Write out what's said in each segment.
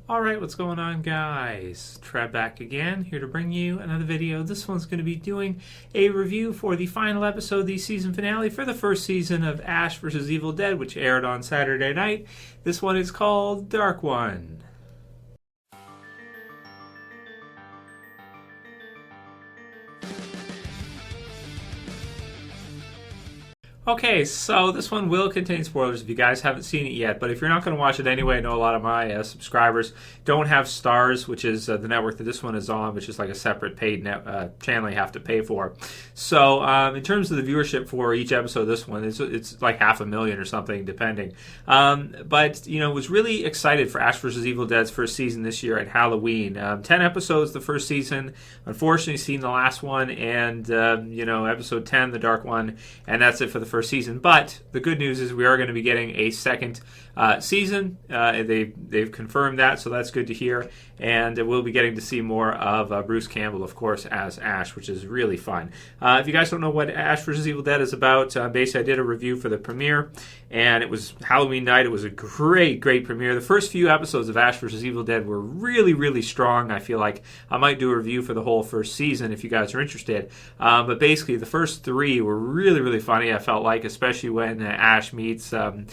Alright, what's going on, guys? Trev back again, here to bring you another video. This one's going to be doing a review for the final episode, the season finale for the first season of Ash vs. Evil Dead, which aired on Saturday night. This one is called Dark One. Okay, so this one will contain spoilers if you guys haven't seen it yet, but if you're not going to watch it anyway, I know a lot of my subscribers don't have Starz, which is the network that this one is on, which is like a separate paid channel you have to pay for. So in terms of the viewership for each episode of this one, it's like 500,000 or something, depending. But, you know, was really excited for Ash vs. Evil Dead's first season this year at Halloween. 10 episodes the first season. Unfortunately, seen the last one, and, episode 10, the Dark One, and that's it for the first season. But the good news is we are going to be getting a second season. They've confirmed that, so that's good to hear. And we'll be getting to see more of Bruce Campbell, of course, as Ash, which is really fun. If you guys don't know what Ash vs. Evil Dead is about, basically I did a review for the premiere, and it was Halloween night. It was a great premiere. The first few episodes of Ash vs. Evil Dead were really strong. I feel like I might do a review for the whole first season if you guys are interested. But basically, the first three were really funny, I felt like, especially when Ash meets, the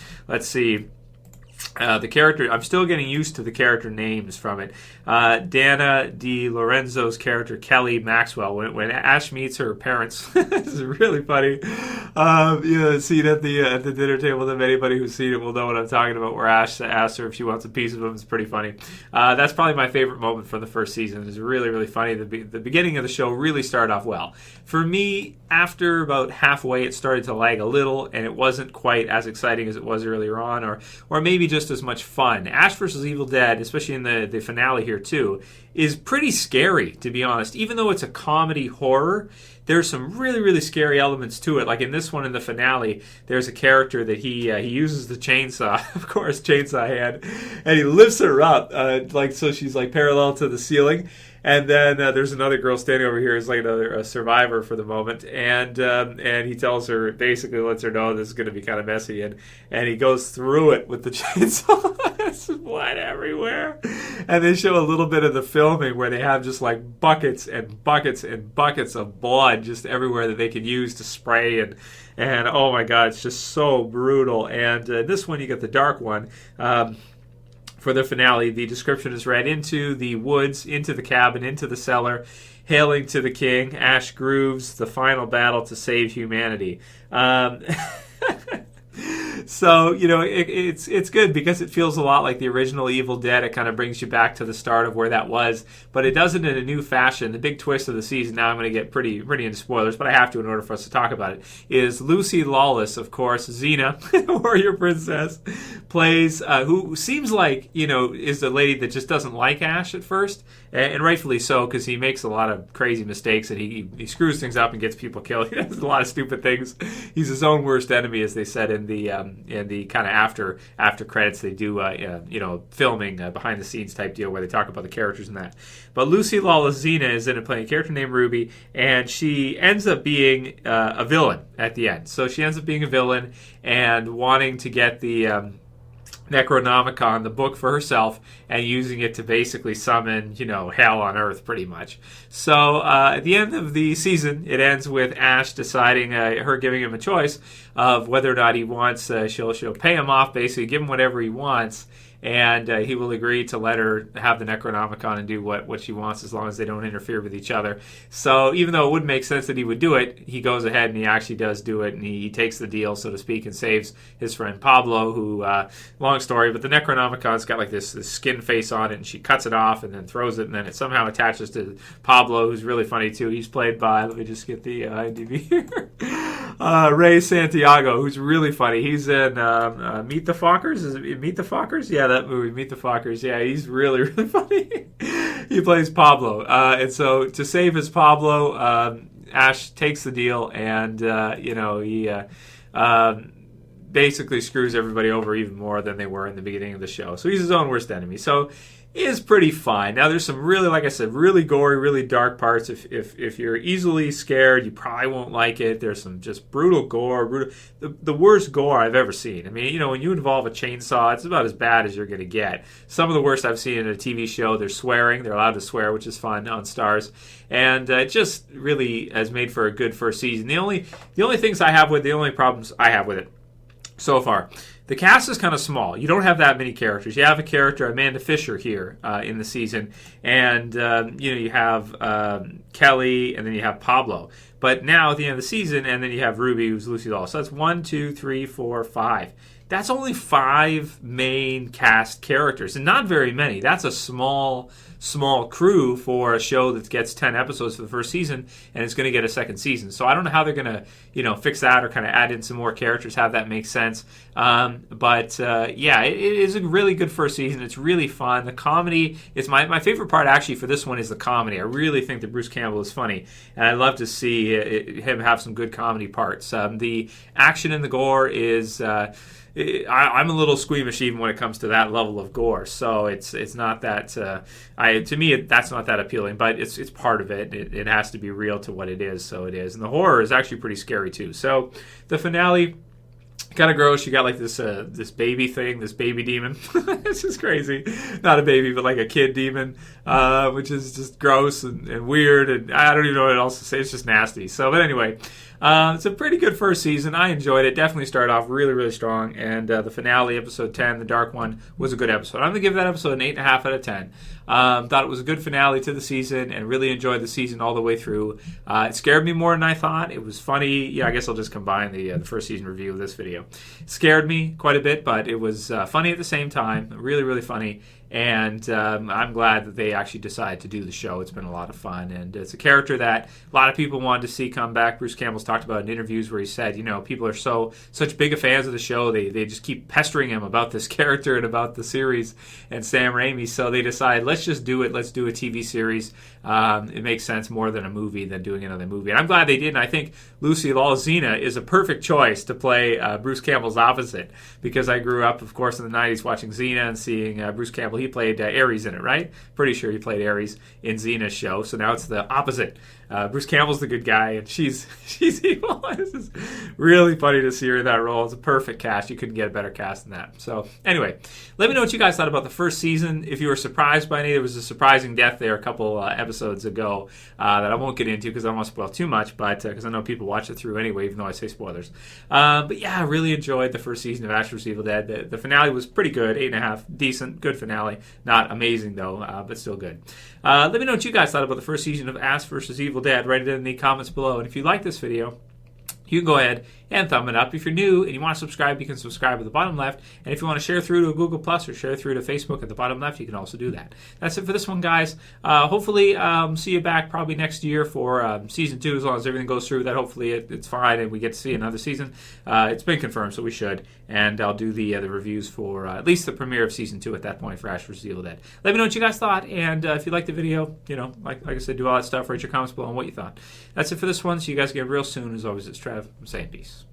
character. I'm still getting used to the character names from it. Dana Di Lorenzo's character, Kelly Maxwell. When Ash meets her parents, this is really funny. Scene at the dinner table. That anybody who's seen it will know what I'm talking about. Where Ash asks her if she wants a piece of him. It's pretty funny. That's probably my favorite moment from the first season. It's really funny. The beginning of the show really started off well. For me, after about halfway, it started to lag a little, and it wasn't quite as exciting as it was earlier on, or maybe just as much fun. Ash vs. Evil Dead, especially in the finale here too, is pretty scary, to be honest. Even though it's a comedy horror, there's some really scary elements to it. Like in this one, in the finale, there's a character that he uses the chainsaw, of course, chainsaw hand, and he lifts her up, so she's like parallel to the ceiling. And then there's another girl standing over here who's like a survivor for the moment, and he tells her, basically lets her know this is going to be kind of messy, and he goes through it with the chainsaw. There's blood everywhere. And they show a little bit of the filming where they have just like buckets and buckets of blood just everywhere that they can use to spray, and oh my god, it's just so brutal. And this one, you get the Dark One. For the finale, the description is read: into the woods, into the cabin, into the cellar, hailing to the king, Ash grooves the final battle to save humanity. So, it's good because it feels a lot like the original Evil Dead. It kind of brings you back to the start of where that was, but it does it in a new fashion. The big twist of the season, now I'm going to get pretty into spoilers, but I have to in order for us to talk about it, is Lucy Lawless, of course, Xena, Warrior Princess, plays, who seems like, is the lady that just doesn't like Ash at first, and rightfully so, because he makes a lot of crazy mistakes, and he screws things up and gets people killed. He does a lot of stupid things. He's his own worst enemy, as they said in the kind of after credits. They do filming behind the scenes type deal where they talk about the characters and that. But Lucy Lawless Xena is in it playing a character named Ruby, and she ends up being a villain at the end. So she ends up being a villain and wanting to get the Necronomicon, the book, for herself, and using it to basically summon, hell on Earth, pretty much. So at the end of the season, it ends with Ash deciding, her giving him a choice of whether or not he wants, she'll pay him off, basically give him whatever he wants, and he will agree to let her have the Necronomicon and do what she wants as long as they don't interfere with each other. So even though it would make sense that he would do it, he goes ahead and he actually does do it, and he takes the deal, so to speak, and saves his friend Pablo, who, long story, but the Necronomicon's got like this skin face on it, and she cuts it off and then throws it, and then it somehow attaches to Pablo, who's really funny too. He's played by, let me just get the IMDb here, Ray Santiago, who's really funny. He's in Meet the Fockers. Is it Meet the Fockers? Yeah, that movie, Meet the Fockers. Yeah, he's really funny. He plays Pablo. And so to save his Pablo, Ash takes the deal, and, he basically screws everybody over even more than they were in the beginning of the show. So he's his own worst enemy. So is pretty fine. Now, there's some really, like I said, really gory, really dark parts. If you're easily scared, you probably won't like it. There's some just brutal gore, the worst gore I've ever seen. I mean, you know, when you involve a chainsaw, it's about as bad as you're going to get. Some of the worst I've seen in a TV show. They're swearing. They're allowed to swear, which is fun on Stars. And it just really has made for a good first season. The only problems I have with it so far, the cast is kind of small. You don't have that many characters. You have a character, Amanda Fisher, here in the season, and you have Kelly, and then you have Pablo. But now at the end of the season, and then you have Ruby, who's Lucy Law. So that's 1, 2, 3, 4, 5. That's only 5 main cast characters, and not very many. That's a small crew for a show that gets 10 episodes for the first season, and it's going to get a second season. So I don't know how they're going to, fix that or kind of add in some more characters, have that make sense. But it is a really good first season. It's really fun. The comedy is my favorite part, actually, for this one is the comedy. I really think that Bruce Campbell is funny, and I love to see him have some good comedy parts. The action and the gore is... I'm a little squeamish even when it comes to that level of gore, so it's not that to me that's not that appealing, but it's part of it. It has to be real to what it is, so it is, and the horror is actually pretty scary too. So the finale, kind of gross. You got like this baby thing, this baby demon. It's just crazy. Not a baby, but like a kid demon, which is just gross and weird, and I don't even know what else to say. It's just nasty. So, but anyway, it's a pretty good first season. I enjoyed it. Definitely started off really, really strong, and the finale, episode 10, the dark one, was a good episode. I'm going to give that episode an 8.5 out of 10. Thought it was a good finale to the season, and really enjoyed the season all the way through. It scared me more than I thought. It was funny. Yeah, I guess I'll just combine the first season review with this video. It scared me quite a bit, but it was funny at the same time. Really, really funny. And I'm glad that they actually decided to do the show. It's been a lot of fun, and it's a character that a lot of people wanted to see come back. Bruce Campbell's talked about in interviews where he said, people are such big fans of the show, they just keep pestering him about this character and about the series and Sam Raimi, so they decided, let's just do it. Let's do a TV series. It makes sense more than a movie than doing another movie, and I'm glad they did. And I think Lucy Law Xena is a perfect choice to play Bruce Campbell's opposite, because I grew up, of course, in the 90s watching Xena and seeing Bruce Campbell. He played Ares in it, right? Pretty sure he played Ares in Xena's show. So now it's the opposite. Bruce Campbell's the good guy, and she's evil. This is really funny to see her in that role. It's a perfect cast. You couldn't get a better cast than that. So anyway, let me know what you guys thought about the first season. If you were surprised by any, there was a surprising death there a couple episodes ago that I won't get into because I don't want to spoil too much, but because I know people watch it through anyway, even though I say spoilers. But yeah, I really enjoyed the first season of Ash vs. Evil Dead. The finale was pretty good, 8.5, decent, good finale. Not amazing though, but still good. Let me know what you guys thought about the first season of Ash vs. Evil Dead. Write it in the comments below. And if you like this video, you can go ahead and thumb it up. If you're new and you want to subscribe, you can subscribe at the bottom left. And if you want to share through to a Google Plus or share through to Facebook at the bottom left, you can also do that. That's it for this one, guys. Hopefully, see you back probably next year for season 2, as long as everything goes through that. Hopefully, it's fine and we get to see another season. It's been confirmed, so we should. And I'll do the reviews for at least the premiere of season 2 at that point for Ash vs. Evil Dead. Let me know what you guys thought. And if you liked the video, like I said, do all that stuff. Write your comments below on what you thought. That's it for this one. See you guys again real soon. As always, it's Trev. I'm saying peace.